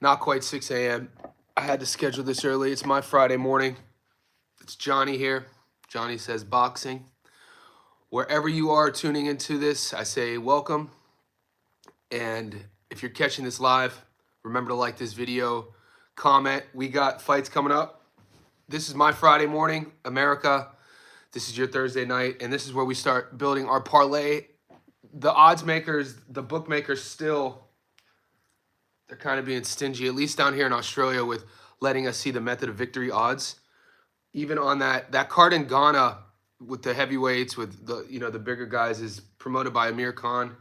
Not quite 6 a.m. I had to schedule this early. It's my Friday morning. It's Johnny here. Johnny Says Boxing. Wherever you are tuning into this, I say welcome. And if you're catching this live, remember to like this video, comment. We got fights coming up. This is my Friday morning, America. This is your Thursday night, and this is where we start building our parlay. The odds makers, the bookmakers still, they're kind of being stingy, at least down here in Australia, with letting us see the method of victory odds. Even on that card in Ghana with the heavyweights, with the bigger guys, is promoted by Amir Khan.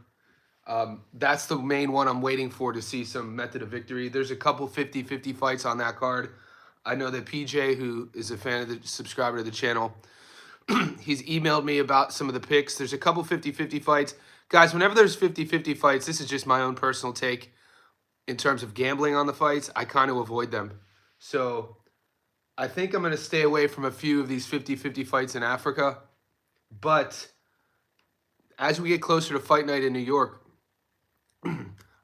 That's the main one I'm waiting for to see some method of victory. There's a couple 50-50 fights on that card. I know that PJ, who is a fan of the subscriber to the channel, he's emailed me about some of the picks. There's a couple 50-50 fights. Guys, whenever there's 50-50 fights, this is just my own personal take. In terms of gambling on the fights, I kind of avoid them. So I think I'm going to stay away from a few of these 50-50 fights in Africa. But as we get closer to fight night in New York,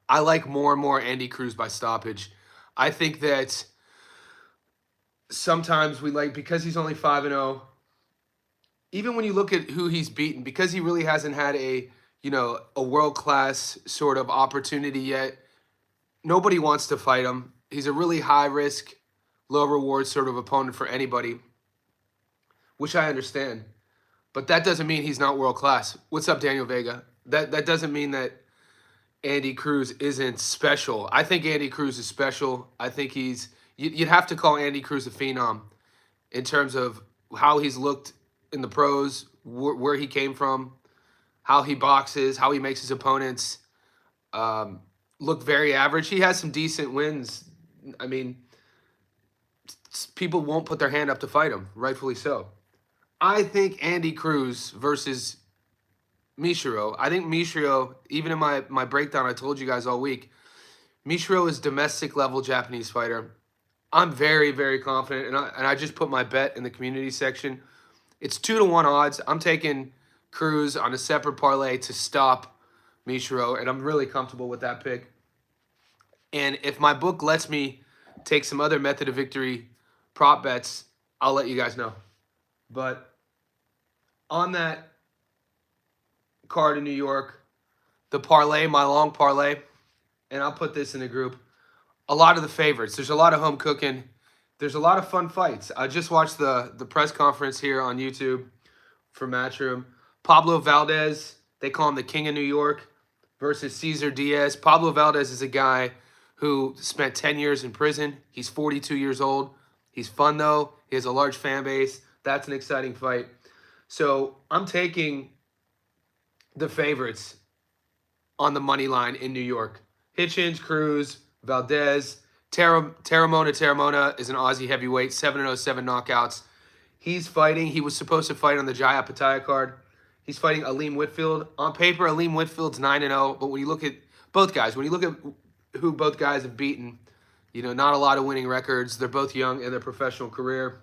I like more and more Andy Cruz by stoppage. I think that sometimes we like, because he's only 5-0, even when you look at who he's beaten, because he really hasn't had a world-class sort of opportunity yet, nobody wants to fight him. He's a really high-risk, low-reward sort of opponent for anybody, which I understand. But that doesn't mean he's not world-class. What's up, Daniel Vega? That doesn't mean that Andy Cruz isn't special. I think Andy Cruz is special. I think you'd have to call Andy Cruz a phenom in terms of how he's looked in the pros, where he came from, how he boxes, how he makes his opponents look very average. He has some decent wins. I mean, people won't put their hand up to fight him, rightfully so. I think Andy Cruz versus Mishiro. I think Mishiro, even in my breakdown I told you guys all week, Mishiro is domestic level Japanese fighter. I'm very, very confident, and I just put my bet in the community section. It's 2-1 odds. I'm taking Cruz on a separate parlay to stop Mishiro, and I'm really comfortable with that pick. And if my book lets me take some other method of victory prop bets, I'll let you guys know. But on that card in New York, the parlay, my long parlay, and I'll put this in the group, a lot of the favorites. There's a lot of home cooking. There's a lot of fun fights. I just watched the press conference here on YouTube for Matchroom. Pablo Valdez, they call him the King of New York, versus Cesar Diaz. Pablo Valdez is a guy who spent 10 years in prison. He's 42 years old. He's fun, though. He has a large fan base. That's an exciting fight. So I'm taking the favorites on the money line in New York. Hitchens, Cruz, Valdez. Taramona is an Aussie heavyweight, 7-0, 7 knockouts. He's fighting. He was supposed to fight on the Jai Apataya card. He's fighting Aleem Whitfield. On paper, Aleem Whitfield's 9-0, but when you look at both guys, when you look at who both guys have beaten, not a lot of winning records. They're both young in their professional career.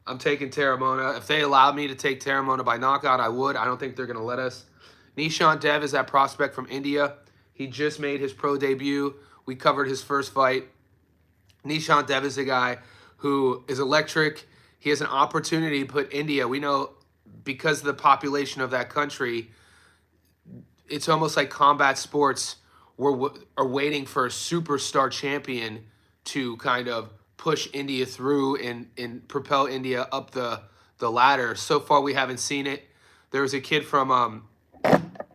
I'm taking Taramona. If they allowed me to take Taramona by knockout, I would. I don't think they're going to let us. Nishant Dev is that prospect from India. He just made his pro debut. We covered his first fight. Nishant Dev is a guy who is electric. He has an opportunity to put India. We know because of the population of that country, it's almost like combat sports are waiting for a superstar champion to kind of push India through and propel India up the ladder. So far, we haven't seen it. There was a kid from,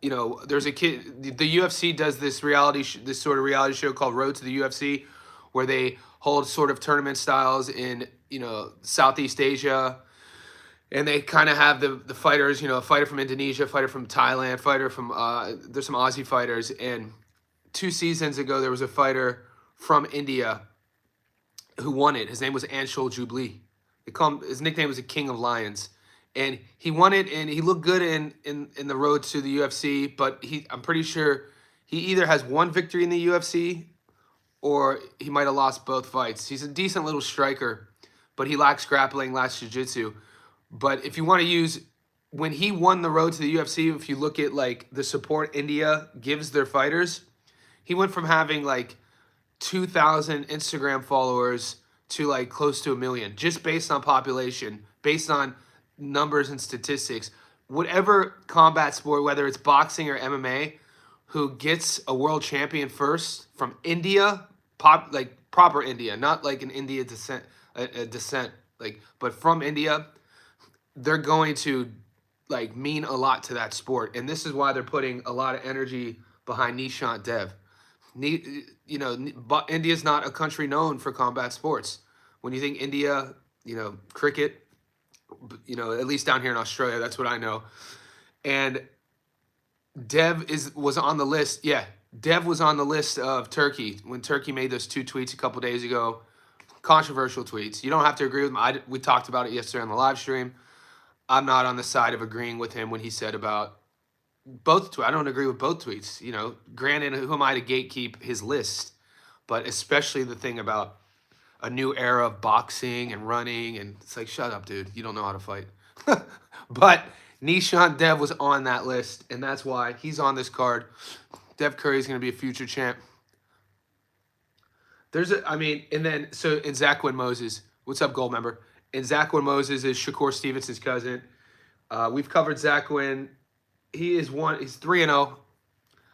there's a kid. The UFC does this sort of reality show called Road to the UFC, where they hold sort of tournament styles in Southeast Asia. And they kind of have the fighters, a fighter from Indonesia, a fighter from Thailand, fighter from, there's some Aussie fighters. And 2 seasons ago, there was a fighter from India who won it. His name was Anshul Jubli. His nickname was the King of Lions. And he won it, and he looked good in the road to the UFC. But I'm pretty sure he either has one victory in the UFC or he might have lost both fights. He's a decent little striker, but he lacks grappling, lacks jiu-jitsu. But if you want to use, when he won the road to the UFC, if you look at like the support India gives their fighters, he went from having like 2,000 Instagram followers to like close to 1 million, just based on population, based on numbers and statistics. Whatever combat sport, whether it's boxing or MMA, who gets a world champion first from India, like proper India, not like an India descent, a descent, like, but from India, they're going to like mean a lot to that sport, and this is why they're putting a lot of energy behind Nishant Dev. But India's not a country known for combat sports. When you think India, cricket, at least down here in Australia, that's what I know. And Dev was on the list. Yeah, Dev was on the list of Turkey when Turkey made those 2 tweets a couple days ago. Controversial tweets. You don't have to agree with them. We talked about it yesterday on the live stream. I'm not on the side of agreeing with him when he said about both tweets. I don't agree with both tweets. Granted, who am I to gatekeep his list? But especially the thing about a new era of boxing and running, and it's like, shut up, dude. You don't know how to fight. But Nishant Dev was on that list, and that's why he's on this card. Dev Curry is going to be a future champ. And Zachwin Moses. What's up, gold member? And Zachwin Moses is Shakur Stevenson's cousin. We've covered Zachwin. He's 3-0.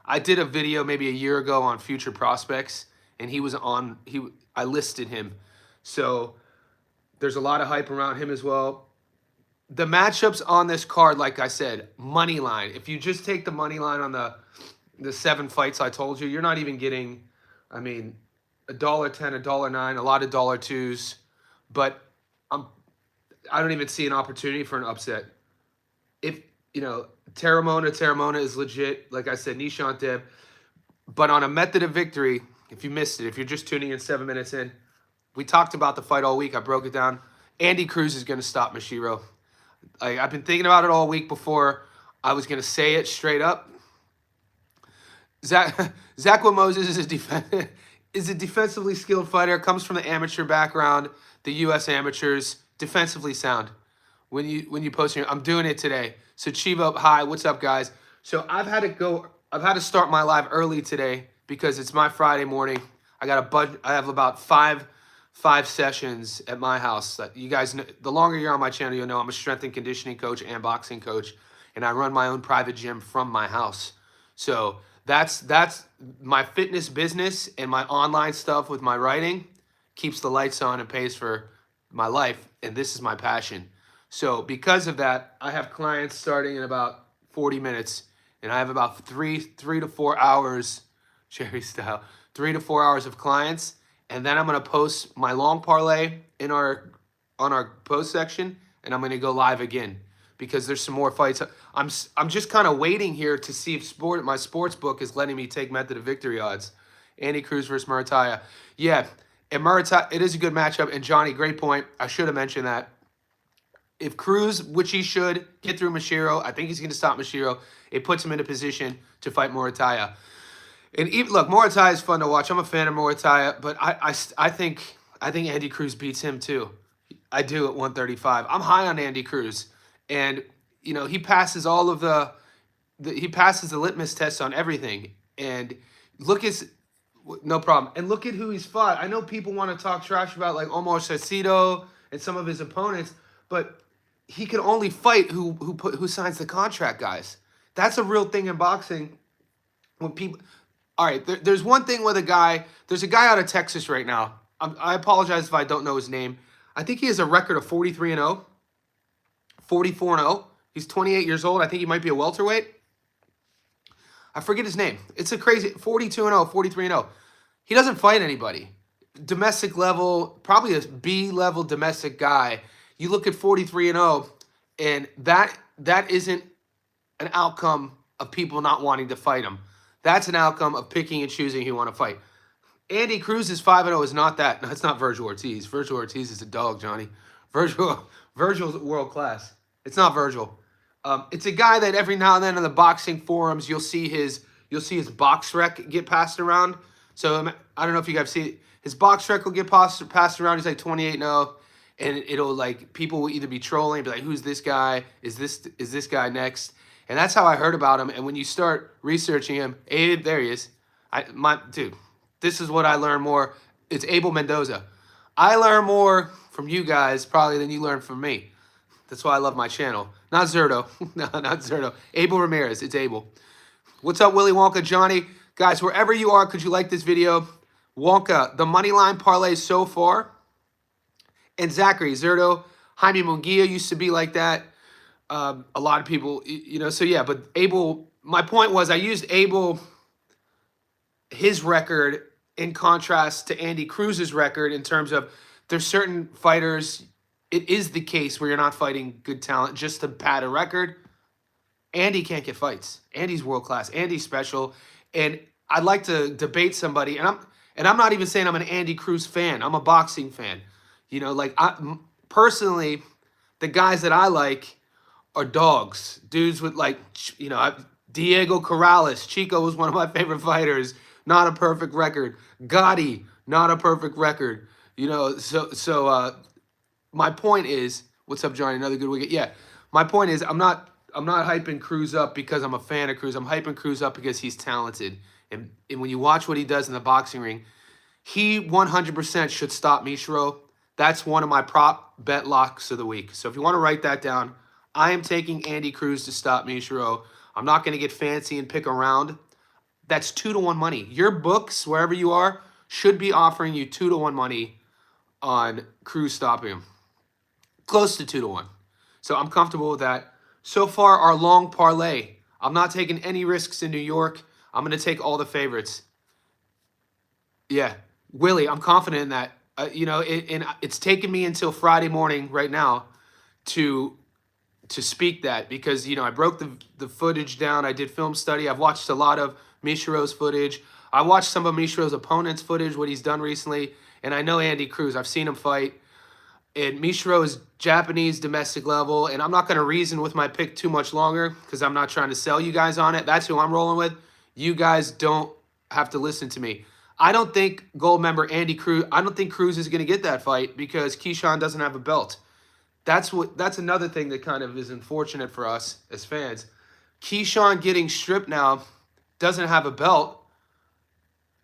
I did a video maybe a year ago on future prospects, and I listed him. So there's a lot of hype around him as well. The matchups on this card, like I said, money line. If you just take the money line on the 7 fights I told you, you're not even getting, $1.10, $1.09, a lot of $2s. But I don't even see an opportunity for an upset. If, Terramona is legit. Like I said, Nishant Dev. But on a method of victory, if you missed it, if you're just tuning in 7 minutes in, we talked about the fight all week. I broke it down. Andy Cruz is going to stop Mashiro. I've been thinking about it all week before I was going to say it straight up. Zachwin Moses is a defensively skilled fighter. Comes from the amateur background, the U.S. amateurs, defensively sound. When you post here, I'm doing it today. So Chiva, hi, what's up, guys? So I've had to start my live early today because it's my Friday morning. I have about five sessions at my house. That you guys know, the longer you're on my channel, you'll know I'm a strength and conditioning coach and boxing coach, and I run my own private gym from my house. So that's my fitness business, and my online stuff with my writing keeps the lights on and pays for my life, and this is my passion. So because of that, I have clients starting in about 40 minutes, and I have about 3 to 4 hours, Jerry style, 3 to 4 hours of clients, and then I'm gonna post my long parlay on our post section, and I'm gonna go live again because there's some more fights. I'm just kind of waiting here to see if my sports book is letting me take method of victory odds. Andy Cruz versus Murataya. Yeah, and Murataya, it is a good matchup. And Johnny, great point. I should have mentioned that. If Cruz, which he should, get through Mashiro, I think he's going to stop Mashiro. It puts him in a position to fight Murataya. And look, Murataya is fun to watch. I'm a fan of Murataya, but I think Andy Cruz beats him too. I do at 135. I'm high on Andy Cruz, and he passes all of he passes the litmus test on everything. And no problem. And look at who he's fought. I know people want to talk trash about like Omar Cecido and some of his opponents, but he can only fight who signs the contract, guys. That's a real thing in boxing. When people, all right, there's one thing with there's a guy out of Texas right now. I apologize if I don't know his name. I think he has a record of 43-0, 44-0. He's 28 years old. I think he might be a welterweight. I forget his name. It's a crazy 42-0, 43-0. He doesn't fight anybody. Domestic level, probably a B-level domestic guy. You look at 43-0, and that isn't an outcome of people not wanting to fight him. That's an outcome of picking and choosing who you want to fight. Andy Cruz's 5-0 is not that. No, it's not Virgil Ortiz. Virgil Ortiz is a dog, Johnny. Virgil's world class. It's not Virgil. It's a guy that every now and then in the boxing forums you'll see his box rec get passed around. So I don't know if you guys see his box rec will get passed around. He's like 28-0, and it'll like people will either be trolling, be like, "Who's this guy? Is this guy next?" And that's how I heard about him. And when you start researching him, there he is. Dude, this is what I learn more. It's Abel Mendoza. I learn more from you guys probably than you learn from me. That's why I love my channel. Not Zerto. No, not Zerto. Abel Ramirez. It's Abel. What's up, Willy Wonka? Johnny? Guys, wherever you are, could you like this video? Wonka, the money line parlay so far. And Zachary, Zerto, Jaime Munguia used to be like that. A lot of people, you know, so yeah, but Abel, my point was I used Abel, his record, in contrast to Andy Cruz's record in terms of there's certain fighters, it is the case where you're not fighting good talent just to pad a record. Andy can't get fights. Andy's world class. Andy's special. And I'd like to debate somebody, and I'm not even saying I'm an Andy Cruz fan. I'm a boxing fan. You know, like personally, the guys that I like are dogs. Dudes with like, you know, Diego Corrales. Chico was one of my favorite fighters. Not a perfect record. Gotti, not a perfect record. You know, so my point is, what's up, Johnny? Another good wicket. Yeah, my point is, I'm not hyping Cruz up because I'm a fan of Cruz. I'm hyping Cruz up because he's talented. And when you watch what he does in the boxing ring, he 100% should stop Mishiro. That's one of my prop bet locks of the week. So if you want to write that down, I am taking Andy Cruz to stop Mishiro. I'm not going to get fancy and pick around. That's 2-to-1 money. Your books, wherever you are, should be offering you 2-to-1 money on Cruz stopping him. Close to 2-to-1. So I'm comfortable with that. So far, our long parlay. I'm not taking any risks in New York. I'm going to take all the favorites. Yeah. Willie, I'm confident in that. You know, and it's taken me until Friday morning right now to speak that because, you know, I broke the footage down. I did film study. I've watched a lot of Mishiro's footage. I watched some of Mishiro's opponent's footage, what he's done recently. And I know Andy Cruz. I've seen him fight. And Mishiro is Japanese domestic level. And I'm not going to reason with my pick too much longer because I'm not trying to sell you guys on it. That's who I'm rolling with. You guys don't have to listen to me. I don't think gold member Andy Cruz, I don't think Cruz is going to get that fight because Keyshawn doesn't have a belt. That's another thing that kind of is unfortunate for us as fans. Keyshawn getting stripped now, doesn't have a belt.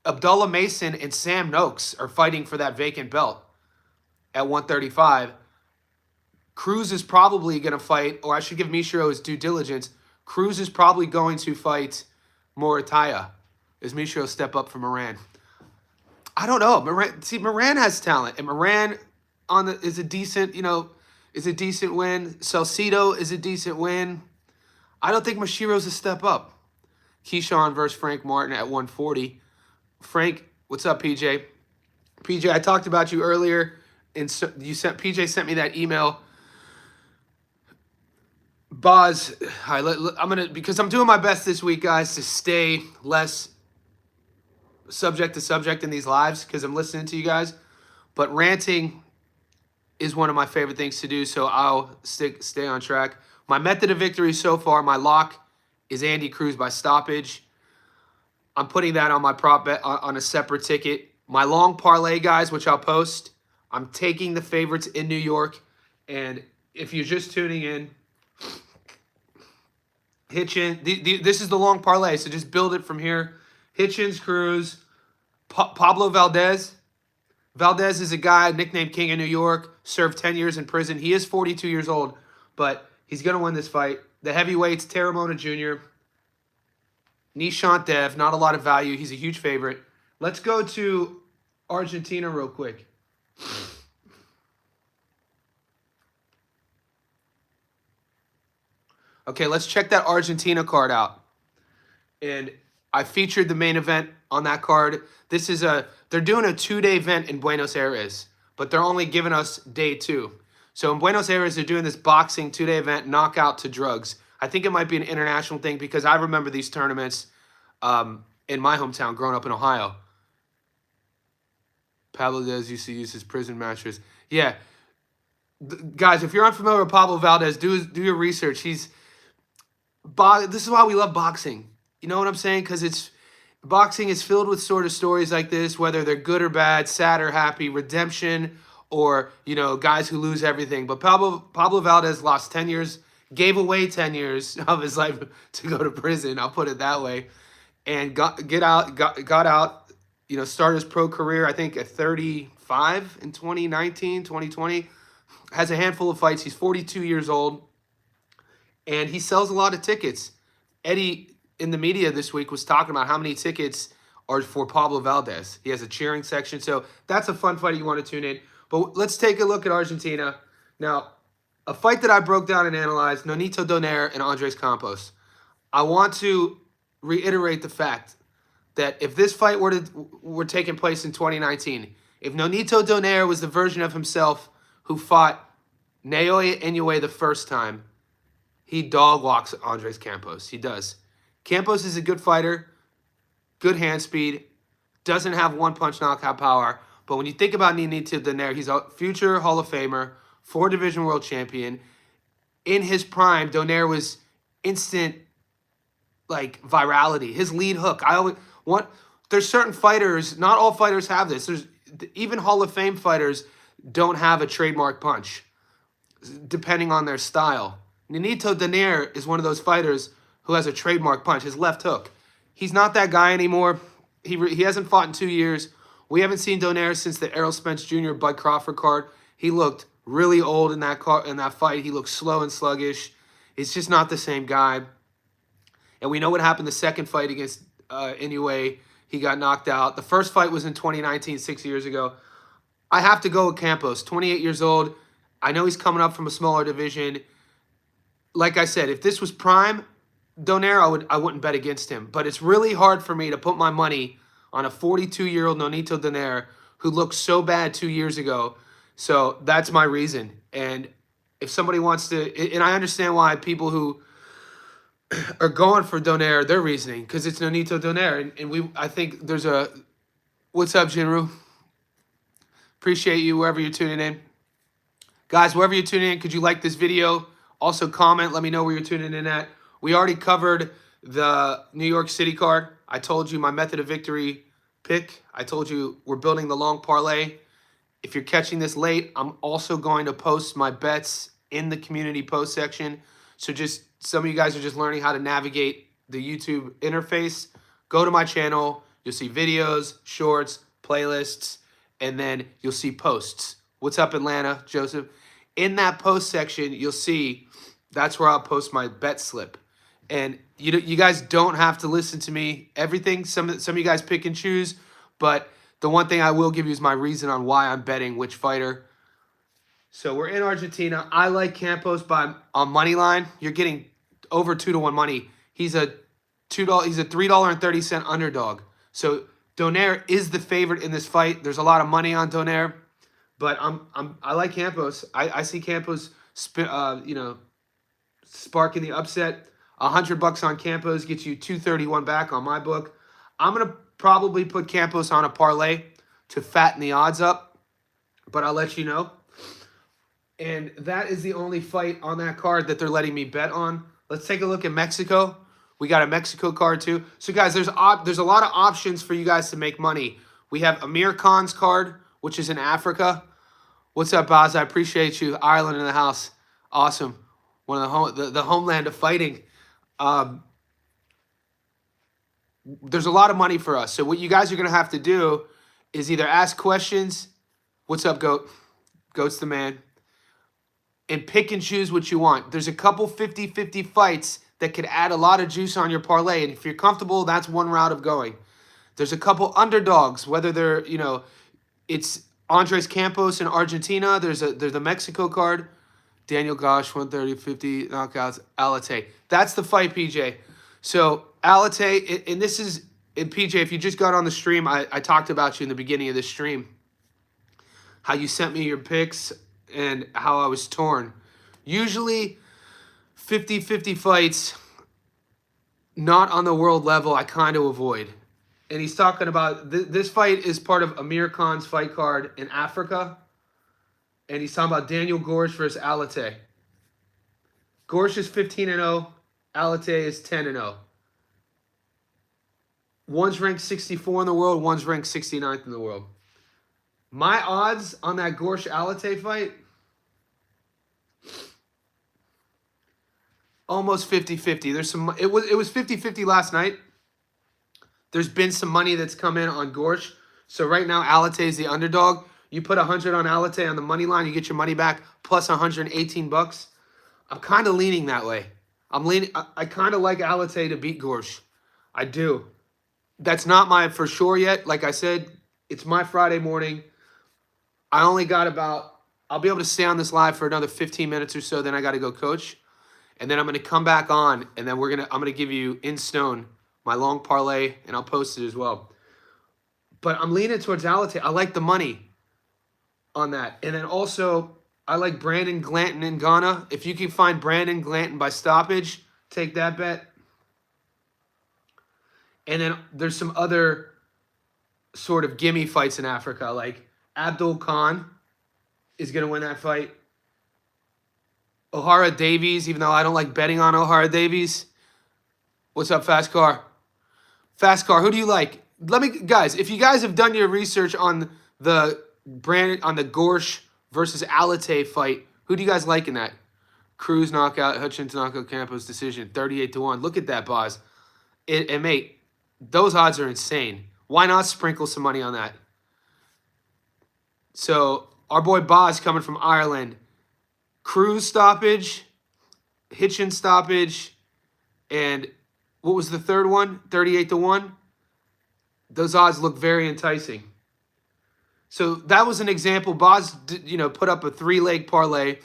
Abdullah Mason and Sam Noakes are fighting for that vacant belt at 135. Cruz is probably going to fight, or I should give Mishiro his due diligence. Cruz is probably going to fight Morataya as Mishiro step up for Moran. I don't know. Moran has talent, and Moran is a decent, you know, is a decent win. Salcido is a decent win. I don't think Mashiro's a step up. Keyshawn versus Frank Martin at 140. Frank, what's up, PJ? PJ, I talked about you earlier, and PJ sent me that email. Boz, because I'm doing my best this week, guys, to stay less subject to subject in these lives because I'm listening to you guys. But ranting is one of my favorite things to do, so I'll stay on track. My method of victory so far, my lock is Andy Cruz by stoppage. I'm putting that on my prop bet on a separate ticket. My long parlay, guys, which I'll post, I'm taking the favorites in New York. And if you're just tuning in, Hitchens, this is the long parlay, so just build it from here. Hitchens, Cruz, Pablo Valdez. Valdez is a guy nicknamed King of New York, served 10 years in prison. He is 42 years old, but he's going to win this fight. The heavyweights, Terramona Jr., Nishant Dev, not a lot of value. He's a huge favorite. Let's go to Argentina real quick. Okay, let's check that Argentina card out. And I featured the main event on that card. They're doing a 2-day event in Buenos Aires, but they're only giving us day 2. So in Buenos Aires, they're doing this boxing 2-day event, knockout to drugs. I think it might be an international thing because I remember these tournaments in my hometown growing up in Ohio. Pablo Valdez used to use his prison mattress. Yeah. Guys, if you're unfamiliar with Pablo Valdez, do your research. This is why we love boxing. You know what I'm saying? Because boxing is filled with sort of stories like this, whether they're good or bad, sad or happy, redemption, or, you know, guys who lose everything. But Pablo Valdez lost 10 years, gave away 10 years of his life to go to prison. I'll put it that way. And got out started his pro career, I think, at 35 in 2019, 2020. Has a handful of fights. He's 42 years old, and he sells a lot of tickets. Eddie, in the media this week, was talking about how many tickets are for Pablo Valdez. He has a cheering section, so that's a fun fight you want to tune in. But let's take a look at Argentina. Now, a fight that I broke down and analyzed, Nonito Donaire and Andres Campos. I want to reiterate the fact that if this fight were taking place in 2019, if Nonito Donaire was the version of himself who fought Naoya Inoue the first time, he dog walks Andres Campos. He does. Campos is a good fighter, good hand speed, doesn't have one-punch knockout power. But when you think about Nonito Donaire, he's a future Hall of Famer, 4-division world champion. In his prime, Donaire was instant, like, virality. His lead hook. There's certain fighters, not all fighters have this. Even Hall of Fame fighters don't have a trademark punch, depending on their style. Nonito Donaire is one of those fighters who has a trademark punch, his left hook. He's not that guy anymore. He hasn't fought in 2 years. We haven't seen Donaire since the Errol Spence Jr. Bud Crawford card. He looked really old in that fight. He looked slow and sluggish. It's just not the same guy. And we know what happened the second fight against Inoue. He got knocked out. The first fight was in 2019, 6 years ago. I have to go with Campos, 28 years old. I know he's coming up from a smaller division. Like I said, if this was prime Donaire, I wouldn't bet against him. But it's really hard for me to put my money on a 42-year-old Nonito Donaire who looked so bad 2 years ago. So that's my reason. And if somebody wants to, and I understand why people who are going for Donaire, their reasoning, because it's Nonito Donaire. And I think there's a, what's up, Jinru? Appreciate you wherever you're tuning in. Guys, wherever you're tuning in, could you like this video? Also comment, let me know where you're tuning in at. We already covered the New York City card. I told you my method of victory pick. I told you we're building the long parlay. If you're catching this late, I'm also going to post my bets in the community post section. So just some of you guys are just learning how to navigate the YouTube interface. Go to my channel. You'll see videos, shorts, playlists, and then you'll see posts. What's up, Atlanta, Joseph? In that post section, you'll see that's where I'll post my bet slip. And you guys don't have to listen to me. Everything, some of you guys pick and choose, but the one thing I will give you is my reason on why I'm betting which fighter. So we're in Argentina. I like Campos on money line. You're getting over 2-to-1 money. He's a $3.30 underdog. So Donaire is the favorite in this fight. There's a lot of money on Donaire, but I like Campos. I see Campos sparking the upset. $100 on Campos gets you $231 back on my book. I'm gonna probably put Campos on a parlay to fatten the odds up, but I'll let you know. And that is the only fight on that card that they're letting me bet on. Let's take a look at Mexico. We got a Mexico card too. So guys, there's a lot of options for you guys to make money. We have Amir Khan's card, which is in Africa. What's up, Baz? I appreciate you. Ireland in the house. Awesome. One of the homeland of fighting. There's a lot of money for us. So what you guys are going to have to do is either ask questions. What's up, Goat? Goat's the man. And pick and choose what you want. There's a couple 50-50 fights that could add a lot of juice on your parlay. And if you're comfortable, that's one route of going. There's a couple underdogs, whether they're, it's Andres Campos in Argentina. There's the Mexico card. Daniel Gorsch, 130-50 knockouts. Allet. That's the fight, PJ. So Allet, and this is, and PJ, if you just got on the stream, I talked about you in the beginning of the stream. How you sent me your picks and how I was torn. Usually 50-50 fights, not on the world level, I kind of avoid. And he's talking about, this fight is part of Amir Khan's fight card in Africa. And he's talking about Daniel Gorsch versus Allet. Gorsch is 15-0. Allet is 10-0. One's ranked 64 in the world. One's ranked 69th in the world. My odds on that Gorsch-Allet fight, almost 50-50. There's some. It was 50-50 last night. There's been some money that's come in on Gorsch. So right now, Allet is the underdog. You put 100 on Allet on the money line, you get your money back plus 118 bucks. I'm kind of leaning that way. I'm leaning. I kind of like Allet to beat Gorsch. I do. That's not my for sure yet. Like I said, it's my Friday morning. I only got about. I'll be able to stay on this live for another 15 minutes or so. Then I got to go coach, and then I'm going to come back on, and then I'm going to give you in stone my long parlay, and I'll post it as well. But I'm leaning towards Allet. I like the money on that. And then also, I like Brandon Glanton in Ghana. If you can find Brandon Glanton by stoppage, take that bet. And then there's some other sort of gimme fights in Africa. Like Abdul Khan is going to win that fight. O'Hara Davies, even though I don't like betting on O'Hara Davies. What's up, Fast Car? Fast Car, who do you like? Guys, if you guys have done your research on the Gorsch versus Allet fight, who do you guys like in that? Cruz knockout, Hutchins knockout, Campos decision, 38-1. Look at that, Boz. And mate, those odds are insane. Why not sprinkle some money on that? So our boy Boz coming from Ireland. Cruz stoppage, Hitchens stoppage, and what was the third one? 38-1. Those odds look very enticing. So that was an example. Boz, put up a 3-leg parlay,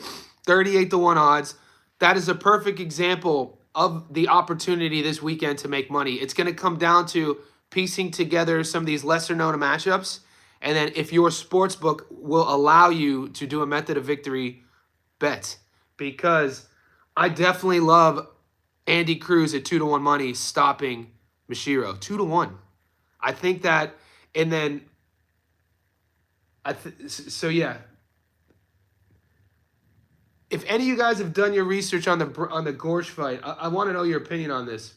38-1 odds. That is a perfect example of the opportunity this weekend to make money. It's going to come down to piecing together some of these lesser-known matchups, and then if your sportsbook will allow you to do a method of victory bet, because I definitely love Andy Cruz at 2-1 money stopping Mishiro. 2-1. I think that, and then, so yeah. If any of you guys have done your research on the Gorsch fight, I want to know your opinion on this.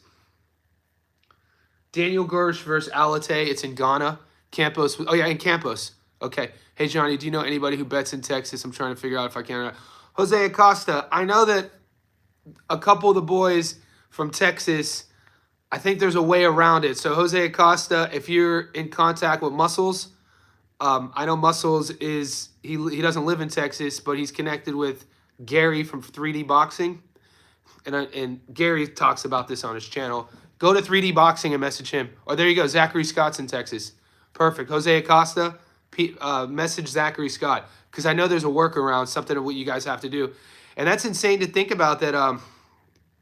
Daniel Gorsch versus Allet. It's in Ghana. Campos. Oh yeah, in Campos. Okay. Hey Johnny, do you know anybody who bets in Texas? I'm trying to figure out if I can or not. Jose Acosta. I know that a couple of the boys from Texas, I think there's a way around it. So Jose Acosta, if you're in contact with Muscles, I know Muscles is he doesn't live in Texas, but he's connected with Gary from 3D Boxing, and Gary talks about this on his channel. Go to 3D Boxing and message him. Or there you go, Zachary Scott's in Texas. Perfect. Jose Acosta, message Zachary Scott, because I know there's a workaround, something of what you guys have to do, and that's insane to think about that.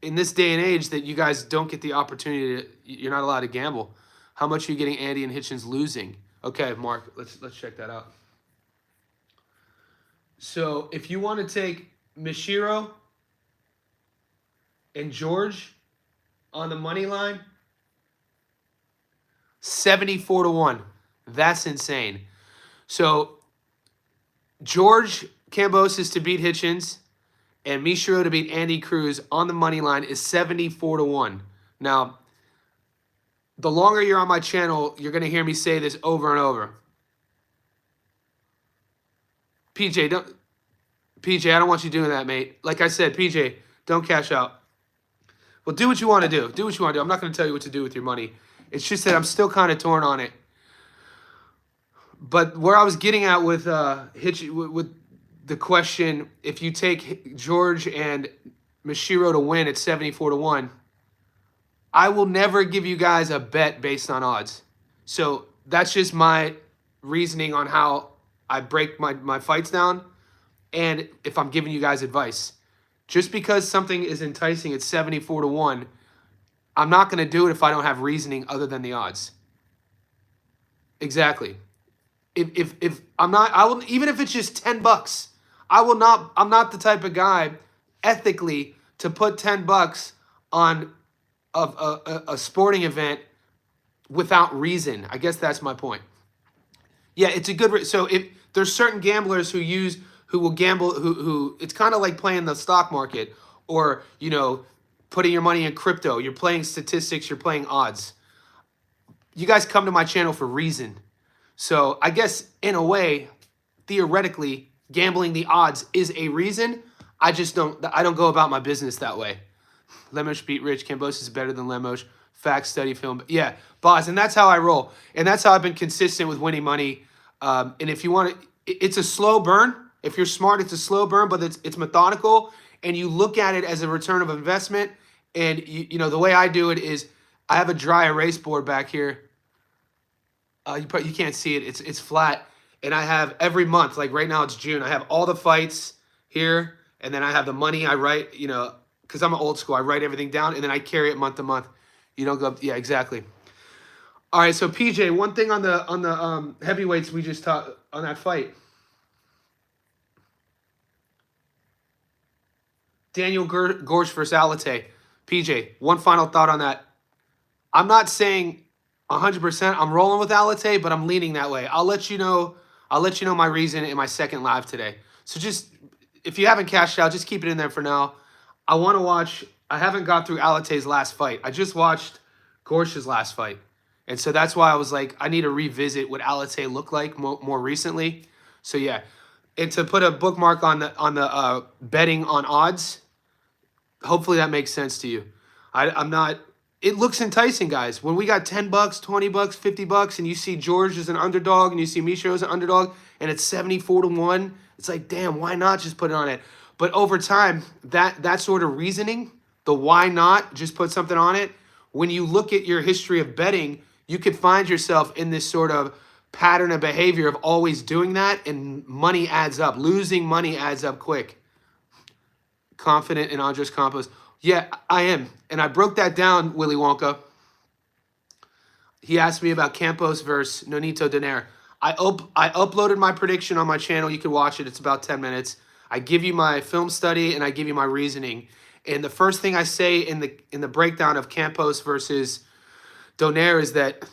In this day and age, that you guys don't get the opportunity to, you're not allowed to gamble. How much are you getting Andy and Hitchens losing? Okay, Mark, let's check that out. So if you want to take Mishiro and George on the money line, 74-1. That's insane. So George Kambosos to beat Hitchens and Mishiro to beat Andy Cruz on the money line is 74-1. Now, the longer you're on my channel, you're going to hear me say this over and over. PJ, I don't want you doing that, mate. Like I said, PJ, don't cash out. Well, do what you want to do. Do what you want to do. I'm not going to tell you what to do with your money. It's just that I'm still kind of torn on it. But where I was getting at with with the question, if you take George and Mishiro to win at 74-1, I will never give you guys a bet based on odds. So that's just my reasoning on how I break my fights down, and if I'm giving you guys advice. Just because something is enticing at 74-1, I'm not going to do it if I don't have reasoning other than the odds. Exactly. If I'm not, I will, even if it's just $10, I will not, I'm not the type of guy ethically to put $10 on a sporting event without reason. I guess that's my point. Yeah, it's a good, so if there's certain gamblers who will gamble, who it's kind of like playing the stock market, or, you know, putting your money in crypto. You're playing statistics, you're playing odds. You guys come to my channel for reason. So I guess in a way, theoretically, gambling the odds is a reason. I don't go about my business that way. Lemos beat Rich. Kambosos is better than Lemos. Fact, study, film. Yeah, boss. And that's how I roll. And that's how I've been consistent with winning money. And if you want to, it's a slow burn. If you're smart, it's a slow burn, but it's methodical. And you look at it as a return of investment. And, you know, the way I do it is I have a dry erase board back here. You can't see it. It's flat. And I have every month, like right now it's June, I have all the fights here. And then I have the money I write, you know, because I'm an old school. I write everything down, and then I carry it month to month. You don't go, yeah, exactly. All right, so PJ, one thing on the heavyweights we just talked on that fight. Daniel Gorsch versus Allet. PJ, one final thought on that. I'm not saying 100%. I'm rolling with Allet, but I'm leaning that way. I'll let you know my reason in my second live today. So just, if you haven't cashed out, just keep it in there for now. I want to watch. I haven't got through Allet's last fight. I just watched Gorsch's last fight. And so that's why I was like, I need to revisit what Allet looked like more recently. So yeah, and to put a bookmark on the betting on odds, hopefully that makes sense to you. I'm not. It looks enticing, guys. When we got $10, $20, $50, and you see George as an underdog, and you see Misha as an underdog, and it's 74-1, it's like, damn, why not just put it on it? But over time, that sort of reasoning, the why not, just put something on it. When you look at your history of betting, you could find yourself in this sort of pattern of behavior of always doing that, and money adds up. Losing money adds up quick. Confident in Andres Campos. Yeah, I am. And I broke that down, Willy Wonka. He asked me about Campos versus Nonito Donaire. I uploaded my prediction on my channel. You can watch it. It's about 10 minutes. I give you my film study, and I give you my reasoning. And the first thing I say in the breakdown of Campos versus Donaire is that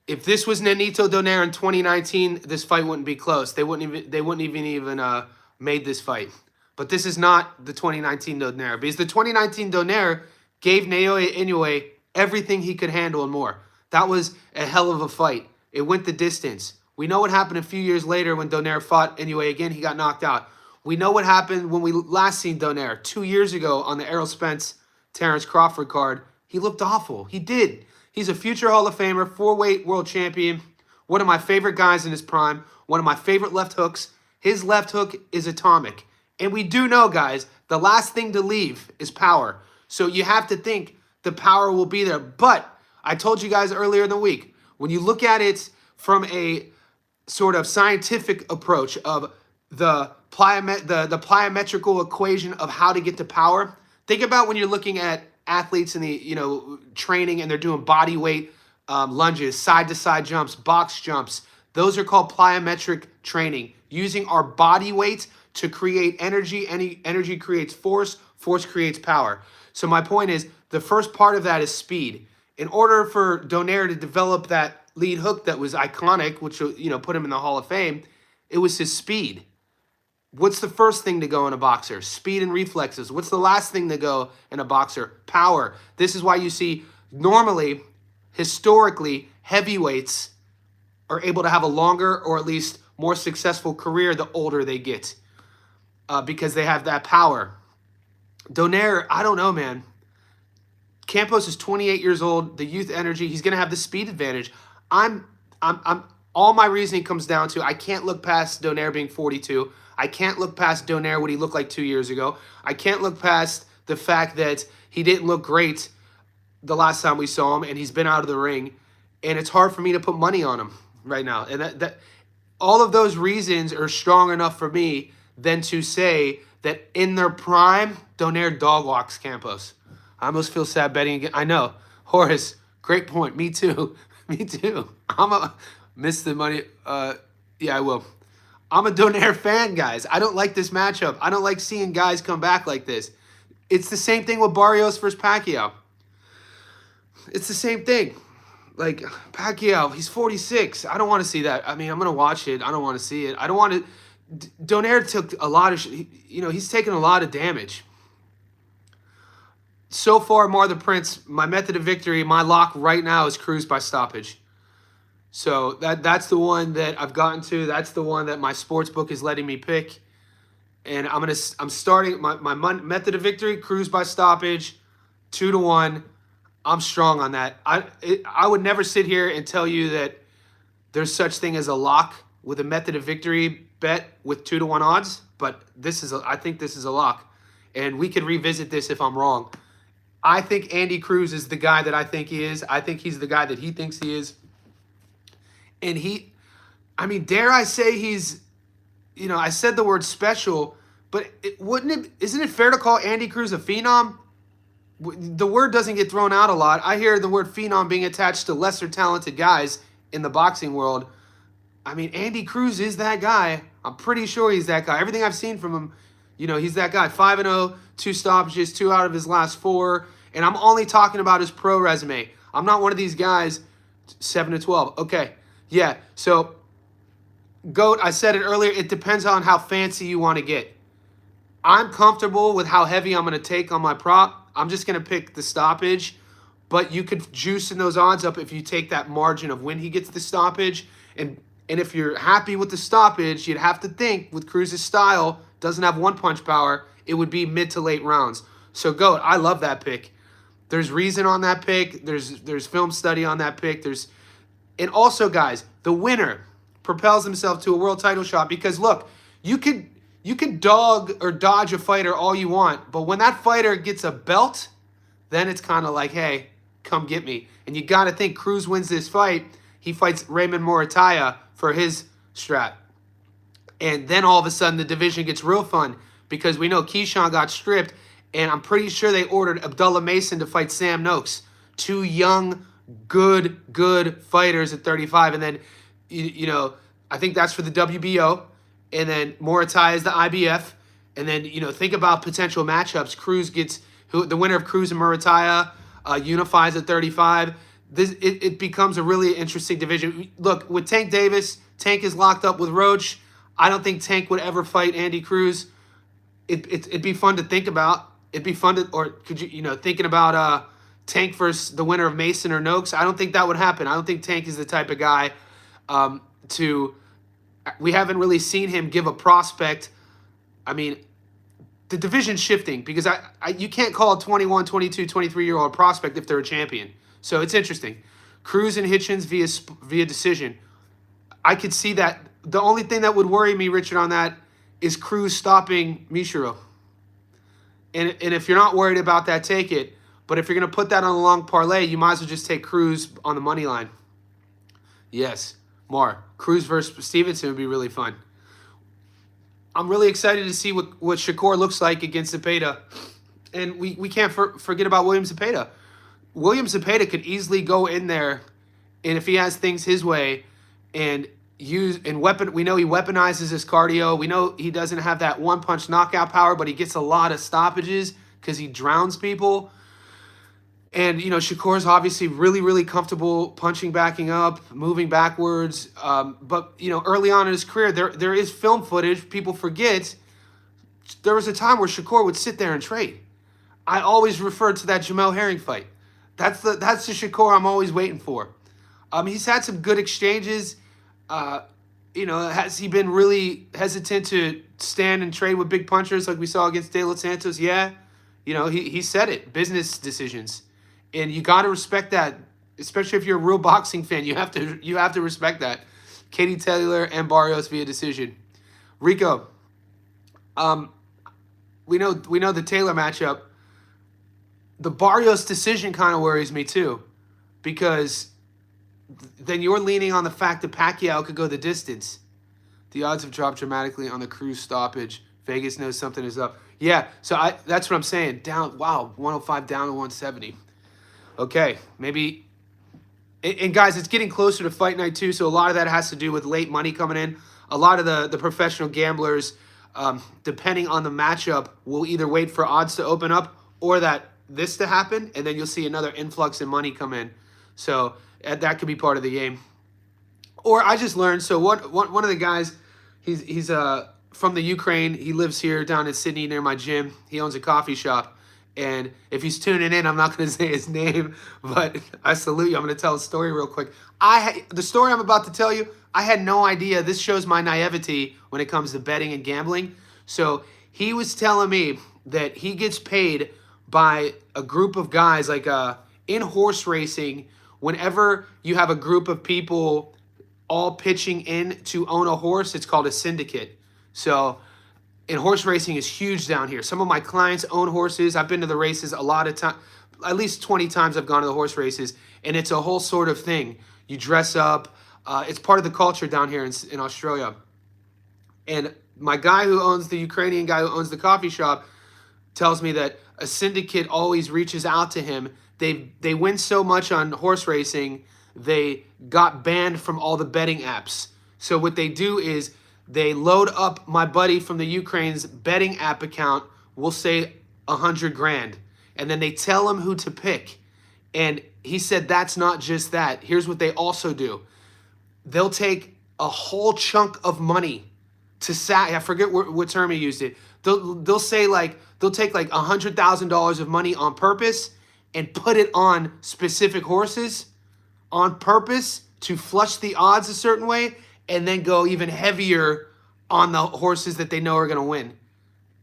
if this was Nonito Donaire in 2019, this fight wouldn't be close. They wouldn't even made this fight. But this is not the 2019 Donaire, because the 2019 Donaire gave Naoya Inoue everything he could handle and more. That was a hell of a fight. It went the distance. We know what happened a few years later when Donaire fought Inoue again. He got knocked out. We know what happened when we last seen Donaire 2 years ago on the Errol Spence Terrence Crawford card. He looked awful. He did. He's a future Hall of Famer, 4-weight world champion, one of my favorite guys in his prime, one of my favorite left hooks. His left hook is atomic. And we do know, guys, the last thing to leave is power. So you have to think the power will be there. But I told you guys earlier in the week, when you look at it from a sort of scientific approach of the plyometrical equation of how to get to power, think about when you're looking at athletes in the training and they're doing body weight lunges, side-to-side jumps, box jumps. Those are called plyometric training, using our body weight to create energy. Energy creates force. Force creates power. So my point is, the first part of that is speed. In order for Donaire to develop that lead hook that was iconic, which put him in the Hall of Fame, it was his speed. What's the first thing to go in a boxer? Speed and reflexes. What's the last thing to go in a boxer? Power. This is why you see normally, historically, heavyweights are able to have a longer or at least more successful career the older they get. Because they have that power. Donaire, I don't know, man. Campos is 28 years old. The youth energy. He's gonna have the speed advantage. All my reasoning comes down to I can't look past Donaire being 42. I can't look past Donaire what he looked like 2 years ago. I can't look past the fact that he didn't look great the last time we saw him, and he's been out of the ring. And it's hard for me to put money on him right now. And that all of those reasons are strong enough for me than to say that in their prime, Donaire dog walks Campos. I almost feel sad betting again. I know. Horace, great point. Me too. Me too. Miss the money. Yeah, I will. I'm a Donaire fan, guys. I don't like this matchup. I don't like seeing guys come back like this. It's the same thing with Barrios versus Pacquiao. It's the same thing. Like, Pacquiao, he's 46. I don't want to see that. I mean, I'm going to watch it. I don't want to see it. I don't want to... Donaire took a lot of, he's taken a lot of damage. So far, Mar the Prince, my method of victory, my lock right now is Cruz by stoppage. So that's the one that I've gotten to. That's the one that my sports book is letting me pick. And I'm starting my method of victory, Cruz by stoppage, 2-1. I'm strong on that. I would never sit here and tell you that there's such thing as a lock with a method of victory bet with 2-to-1 odds, but I think this is a lock, and we could revisit this if I'm wrong. I think Andy Cruz is the guy that I think he is. I think he's the guy that he thinks he is, and dare I say he's, I said the word special, but isn't it fair to call Andy Cruz a phenom? The word doesn't get thrown out a lot. I hear the word phenom being attached to lesser talented guys in the boxing world. Andy Cruz is that guy. I'm pretty sure he's that guy. Everything I've seen from him, he's that guy. 5-0, 2 stoppages, 2 out of his last 4. And I'm only talking about his pro resume. I'm not one of these guys, 7-12. Okay, yeah. So, GOAT, I said it earlier, it depends on how fancy you want to get. I'm comfortable with how heavy I'm going to take on my prop. I'm just going to pick the stoppage. But you could juice in those odds up if you take that margin of when he gets the stoppage. And if you're happy with the stoppage, you'd have to think with Cruz's style, doesn't have one-punch power, it would be mid to late rounds. So, GOAT, I love that pick. There's reason on that pick. There's film study on that pick. And also, guys, the winner propels himself to a world title shot because, look, you could dog or dodge a fighter all you want, but when that fighter gets a belt, then it's kind of like, hey, come get me. And you got to think Cruz wins this fight. He fights Raymond Morataya for his strap. And then all of a sudden the division gets real fun because we know Keyshawn got stripped, and I'm pretty sure they ordered Abdullah Mason to fight Sam Noakes. 2 young, good fighters at 35. And then, I think that's for the WBO. And then Morataya is the IBF. And then, think about potential matchups. Cruz gets, the winner of Cruz and Morataya unifies at 35. It becomes a really interesting division. Look, with Tank Davis, Tank is locked up with Roach. I don't think Tank would ever fight Andy Cruz. It'd be fun to think about. It'd be fun to, or could you, thinking about Tank versus the winner of Mason or Noakes. I don't think that would happen. I don't think Tank is the type of guy we haven't really seen him give a prospect. The division's shifting because you can't call a 21, 22, 23-year-old prospect if they're a champion. So it's interesting. Cruz and Hitchens via decision. I could see that. The only thing that would worry me, Richard, on that is Cruz stopping Mishiro. And if you're not worried about that, take it. But if you're going to put that on a long parlay, you might as well just take Cruz on the money line. Yes, Mar. Cruz versus Stevenson would be really fun. I'm really excited to see what Shakur looks like against Zepeda. And we can't forget about William Zepeda. William Zepeda could easily go in there, and if he has things his way, and we know he weaponizes his cardio. We know he doesn't have that one-punch knockout power, but he gets a lot of stoppages because he drowns people. And, Shakur's obviously really, really comfortable punching, backing up, moving backwards. But, early on in his career, there is film footage. People forget there was a time where Shakur would sit there and trade. I always refer to that Jamel Herring fight. That's the Shakur I'm always waiting for. He's had some good exchanges. Has he been really hesitant to stand and trade with big punchers like we saw against De Los Santos? Yeah. He said it. Business decisions. And you got to respect that, especially if you're a real boxing fan. You have to respect that. Katie Taylor and Barrios via decision. Rico, we know the Taylor matchup. The Barrios decision kind of worries me too, because then you're leaning on the fact that Pacquiao could go the distance. The odds have dropped dramatically on the Cruz stoppage. Vegas knows something is up. Yeah, so that's what I'm saying. Down, wow, 105 down to 170. Okay, maybe. And guys, it's getting closer to fight night too, so a lot of that has to do with late money coming in. A lot of the professional gamblers, depending on the matchup, will either wait for odds to open up or this to happen, and then you'll see another influx in money come in. So that could be part of the game. Or I just learned, so one of the guys, he's from the Ukraine. He lives here down in Sydney near my gym. He owns a coffee shop. And if he's tuning in, I'm not going to say his name, but I salute you. I'm going to tell a story real quick. The story I'm about to tell you, I had no idea. This shows my naivety when it comes to betting and gambling. So he was telling me that he gets paid by a group of guys, like in horse racing, whenever you have a group of people all pitching in to own a horse, it's called a syndicate. So, and horse racing is huge down here. Some of my clients own horses. I've been to the races a lot of times, at least 20 times I've gone to the horse races, and it's a whole sort of thing. You dress up. It's part of the culture down here in Australia. And my guy who owns, the Ukrainian guy who owns the coffee shop, tells me that a syndicate always reaches out to him. They win so much on horse racing, they got banned from all the betting apps. So what they do is they load up my buddy from the Ukraine's betting app account, we'll say 100 grand, and then they tell him who to pick. And he said that's not just that. Here's what they also do. They'll take a whole chunk of money to I forget what term he used it. They'll say like, they'll take like $100,000 of money on purpose and put it on specific horses on purpose to flush the odds a certain way, and then go even heavier on the horses that they know are going to win.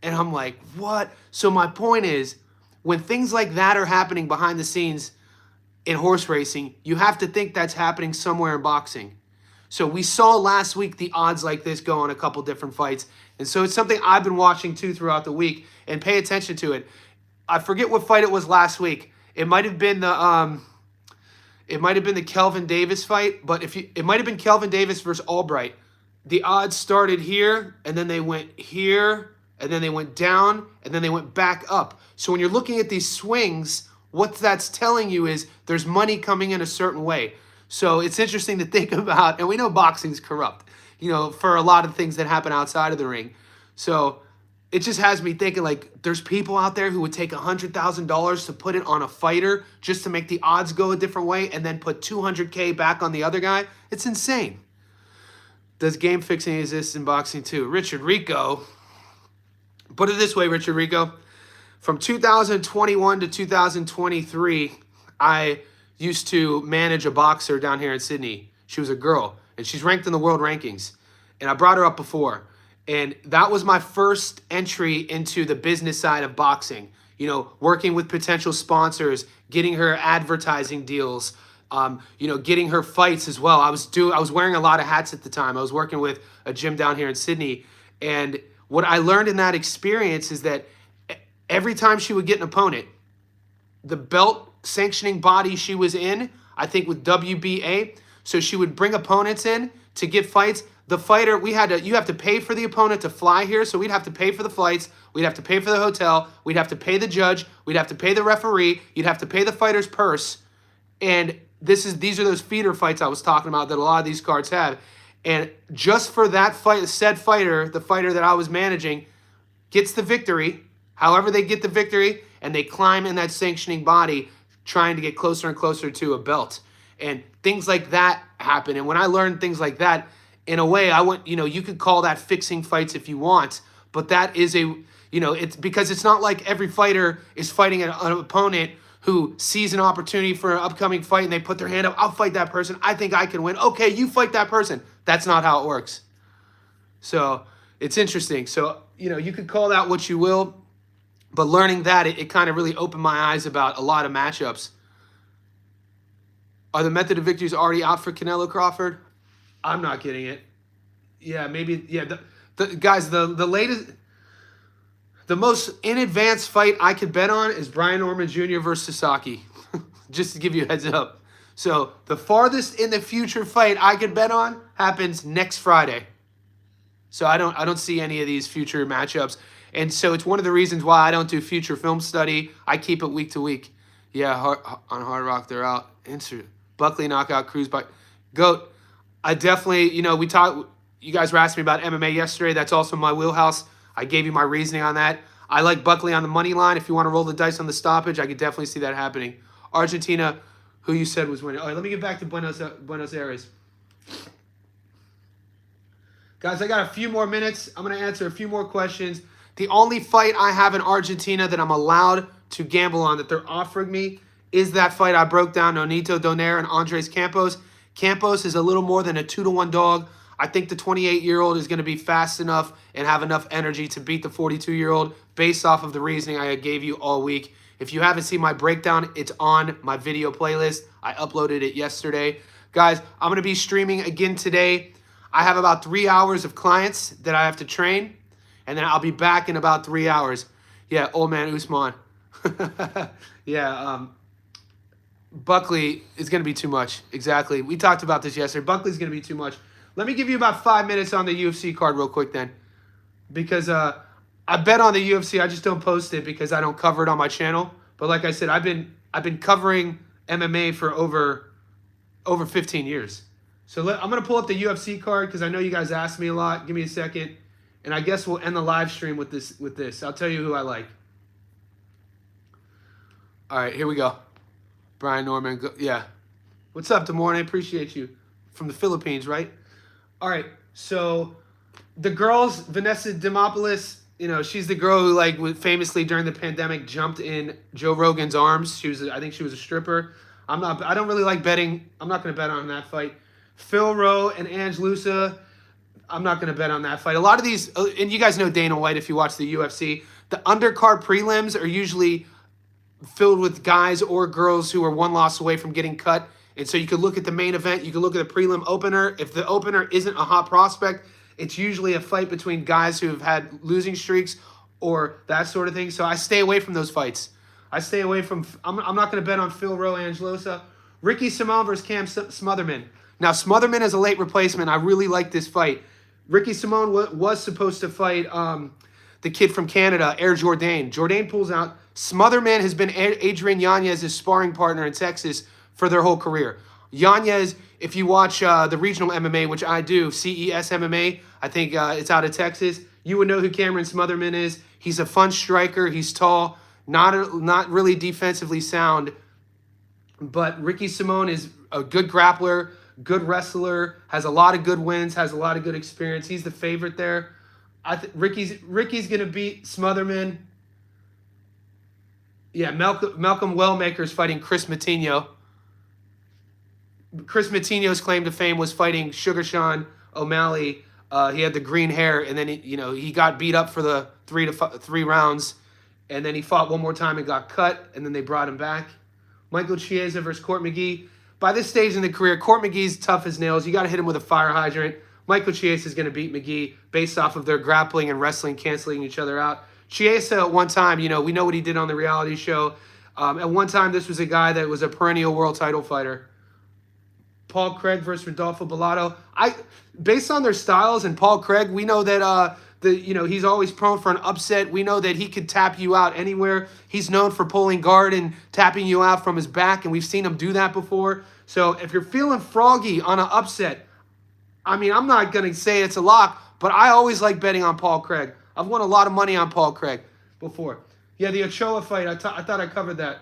And I'm like, what? So my point is, when things like that are happening behind the scenes in horse racing, you have to think that's happening somewhere in boxing. So we saw last week the odds like this go on a couple different fights. And so it's something I've been watching too throughout the week, and pay attention to it. I forget what fight it was last week. It might have been the Kelvin Davis fight, but it might have been Kelvin Davis versus Albright. The odds started here, and then they went here, and then they went down, and then they went back up. So when you're looking at these swings, what that's telling you is there's money coming in a certain way. So it's interesting to think about, and we know boxing's corrupt, for a lot of things that happen outside of the ring. So it just has me thinking, like, there's people out there who would take $100,000 to put it on a fighter just to make the odds go a different way, and then put $200K back on the other guy. It's insane. Does game fixing exist in boxing too? Richard Rico. Put it this way, Richard Rico. From 2021 to 2023, I used to manage a boxer down here in Sydney. She was a girl, and she's ranked in the world rankings. And I brought her up before. And that was my first entry into the business side of boxing. Working with potential sponsors, getting her advertising deals, getting her fights as well. I was wearing a lot of hats at the time. I was working with a gym down here in Sydney. And what I learned in that experience is that every time she would get an opponent, the belt sanctioning body she was in, I think with WBA, so she would bring opponents in to get fights. The fighter, you have to pay for the opponent to fly here, so we'd have to pay for the flights, we'd have to pay for the hotel, we'd have to pay the judge, we'd have to pay the referee, you'd have to pay the fighter's purse, and these are those feeder fights I was talking about that a lot of these cards have. And just for that fight, said fighter, the fighter that I was managing, gets the victory, however they get the victory, and they climb in that sanctioning body, trying to get closer and closer to a belt. And things like that happen. And when I learned things like that, in a way, I went, you could call that fixing fights if you want, but that is it's because it's not like every fighter is fighting an opponent who sees an opportunity for an upcoming fight and they put their hand up, I'll fight that person, I think I can win. Okay, you fight that person. That's not how it works. So it's interesting. So, you could call that what you will, but learning that, it kind of really opened my eyes about a lot of matchups. Are the method of victories already out for Canelo Crawford? I'm not getting it. Yeah, maybe. Yeah, the guys, the latest, the most in advance fight I could bet on is Brian Norman Jr. versus Sasaki. Just to give you a heads up. So the farthest in the future fight I could bet on happens next Friday. So I don't see any of these future matchups, and so it's one of the reasons why I don't do future film study. I keep it week to week. Yeah, on Hard Rock they're out. Buckley knockout, Cruz by GOAT. I definitely, we talked, you guys were asking me about MMA yesterday. That's also my wheelhouse. I gave you my reasoning on that. I like Buckley on the money line. If you want to roll the dice on the stoppage, I could definitely see that happening. Argentina, who you said was winning. All right, let me get back to Buenos Aires. Guys, I got a few more minutes. I'm going to answer a few more questions. The only fight I have in Argentina that I'm allowed to gamble on that they're offering me is that fight I broke down, Nonito Donaire and Andres Campos. Campos is a little more than a 2-to-1 dog. I think the 28-year-old is going to be fast enough and have enough energy to beat the 42-year-old based off of the reasoning I gave you all week. If you haven't seen my breakdown, it's on my video playlist. I uploaded it yesterday. Guys, I'm going to be streaming again today. I have about 3 hours of clients that I have to train, and then I'll be back in about 3 hours. Yeah, old man Usman. Yeah, Buckley is going to be too much. Exactly. We talked about this yesterday. Buckley's going to be too much. Let me give you about 5 minutes on the UFC card real quick then. Because I bet on the UFC. I just don't post it because I don't cover it on my channel. But like I said, I've been covering MMA for over 15 years. So I'm going to pull up the UFC card because I know you guys asked me a lot. Give me a second. And I guess we'll end the live stream with this. I'll tell you who I like. All right, here we go. Brian Norman. Yeah. What's up, Demorne? I appreciate you. From the Philippines, right? All right, so the girls, Vanessa Demopoulos, you know, she's the girl who, like, famously during the pandemic jumped in Joe Rogan's arms. I think she was a stripper. I don't really like betting. I'm not going to bet on that fight. Phil Rowe and Ange Lusa, I'm not going to bet on that fight. A lot of these, and you guys know Dana White if you watch the UFC, the undercard prelims are usually filled with guys or girls who are one loss away from getting cut. And so you could look at the main event, you could look at the prelim opener. If the opener isn't a hot prospect, it's usually a fight between guys who have had losing streaks or that sort of thing. So I stay away from those fights. I stay away from, I'm not going to bet on Phil Rowe, Angelosa. Ricky Simon versus Cam Smotherman. Now, Smotherman is a late replacement. I really like this fight. Ricky Simon was supposed to fight the kid from Canada, Air Jourdain. Jourdain pulls out. Smotherman has been Adrian Yanez's sparring partner in Texas for their whole career. Yanez, if you watch the regional MMA, which I do, CES MMA, I think it's out of Texas, you would know who Cameron Smotherman is. He's a fun striker. He's tall, not really defensively sound. But Ricky Simon is a good grappler, good wrestler, has a lot of good wins, has a lot of good experience. He's the favorite there. Ricky's going to beat Smotherman. Yeah, Malcolm Wellmaker's fighting Chris Matinho. Chris Matinho's claim to fame was fighting Sugar Sean O'Malley. He had the green hair, and then he got beat up for the three rounds, and then he fought one more time and got cut, and then they brought him back. Michael Chiesa versus Court McGee. By this stage in the career, Court McGee's tough as nails. You got to hit him with a fire hydrant. Michael Chiesa is going to beat McGee based off of their grappling and wrestling canceling each other out. Chiesa at one time, we know what he did on the reality show. At one time, this was a guy that was a perennial world title fighter. Paul Craig versus Rodolfo Bellato. Based on their styles and Paul Craig, we know that he's always prone for an upset. We know that he could tap you out anywhere. He's known for pulling guard and tapping you out from his back, and we've seen him do that before. So if you're feeling froggy on an upset, I'm not going to say it's a lock, but I always like betting on Paul Craig. I've won a lot of money on Paul Craig before. Yeah, the Ochoa fight, I thought I covered that.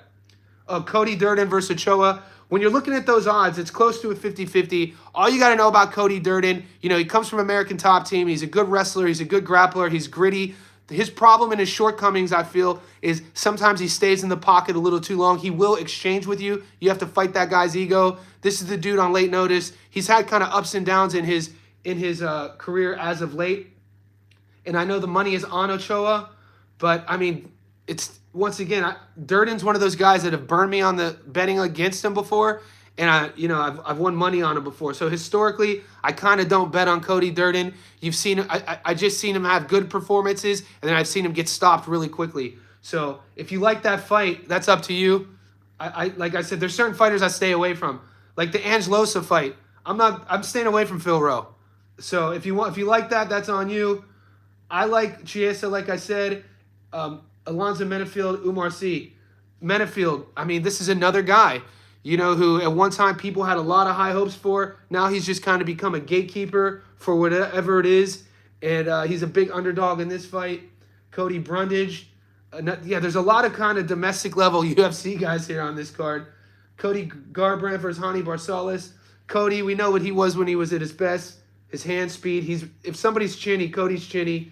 Cody Durden versus Ochoa. When you're looking at those odds, it's close to a 50-50. All you got to know about Cody Durden, he comes from American Top Team. He's a good wrestler. He's a good grappler. He's gritty. His problem and his shortcomings, I feel, is sometimes he stays in the pocket a little too long. He will exchange with you. You have to fight that guy's ego. This is the dude on late notice. He's had kind of ups and downs in his career as of late. And I know the money is on Ochoa, but it's once again, Durden's one of those guys that have burned me on the betting against him before, and I've won money on him before. So historically, I kind of don't bet on Cody Durden. You've seen I just seen him have good performances, and then I've seen him get stopped really quickly. So if you like that fight, that's up to you. Like I said, there's certain fighters I stay away from, like the Angelosa fight. I'm staying away from Phil Rowe. So if you like that, that's on you. I like Chiesa, like I said. Alonzo Menfield, Umar C. Menfield, this is another guy, who at one time people had a lot of high hopes for. Now he's just kind of become a gatekeeper for whatever it is. And he's a big underdog in this fight. Cody Brundage. There's a lot of kind of domestic level UFC guys here on this card. Cody Garbrandt versus Hani Barsalis. Cody, we know what he was when he was at his best. His hand speed. If somebody's chinny, Cody's chinny.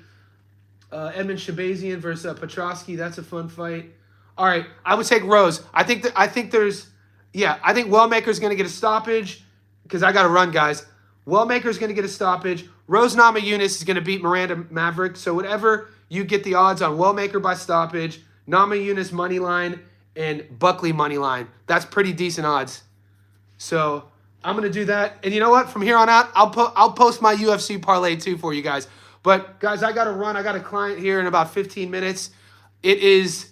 Edmund Shabazian versus Petrosky. That's a fun fight. All right, I would take Rose. I think Wellmaker's going to get a stoppage because I got to run, guys. Wellmaker's going to get a stoppage. Rose Namajunas is going to beat Miranda Maverick. So whatever you get the odds on Wellmaker by stoppage, Namajunas money line, and Buckley money line. That's pretty decent odds. So I'm going to do that. And you know what? From here on out, I'll post my UFC parlay too for you guys. But guys, I got to run. I got a client here in about 15 minutes. It is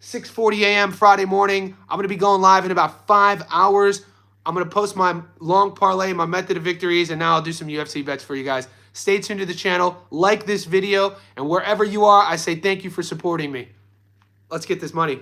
6:40 a.m. Friday morning. I'm going to be going live in about 5 hours. I'm going to post my long parlay, my method of victories, and now I'll do some UFC bets for you guys. Stay tuned to the channel. Like this video. And wherever you are, I say thank you for supporting me. Let's get this money.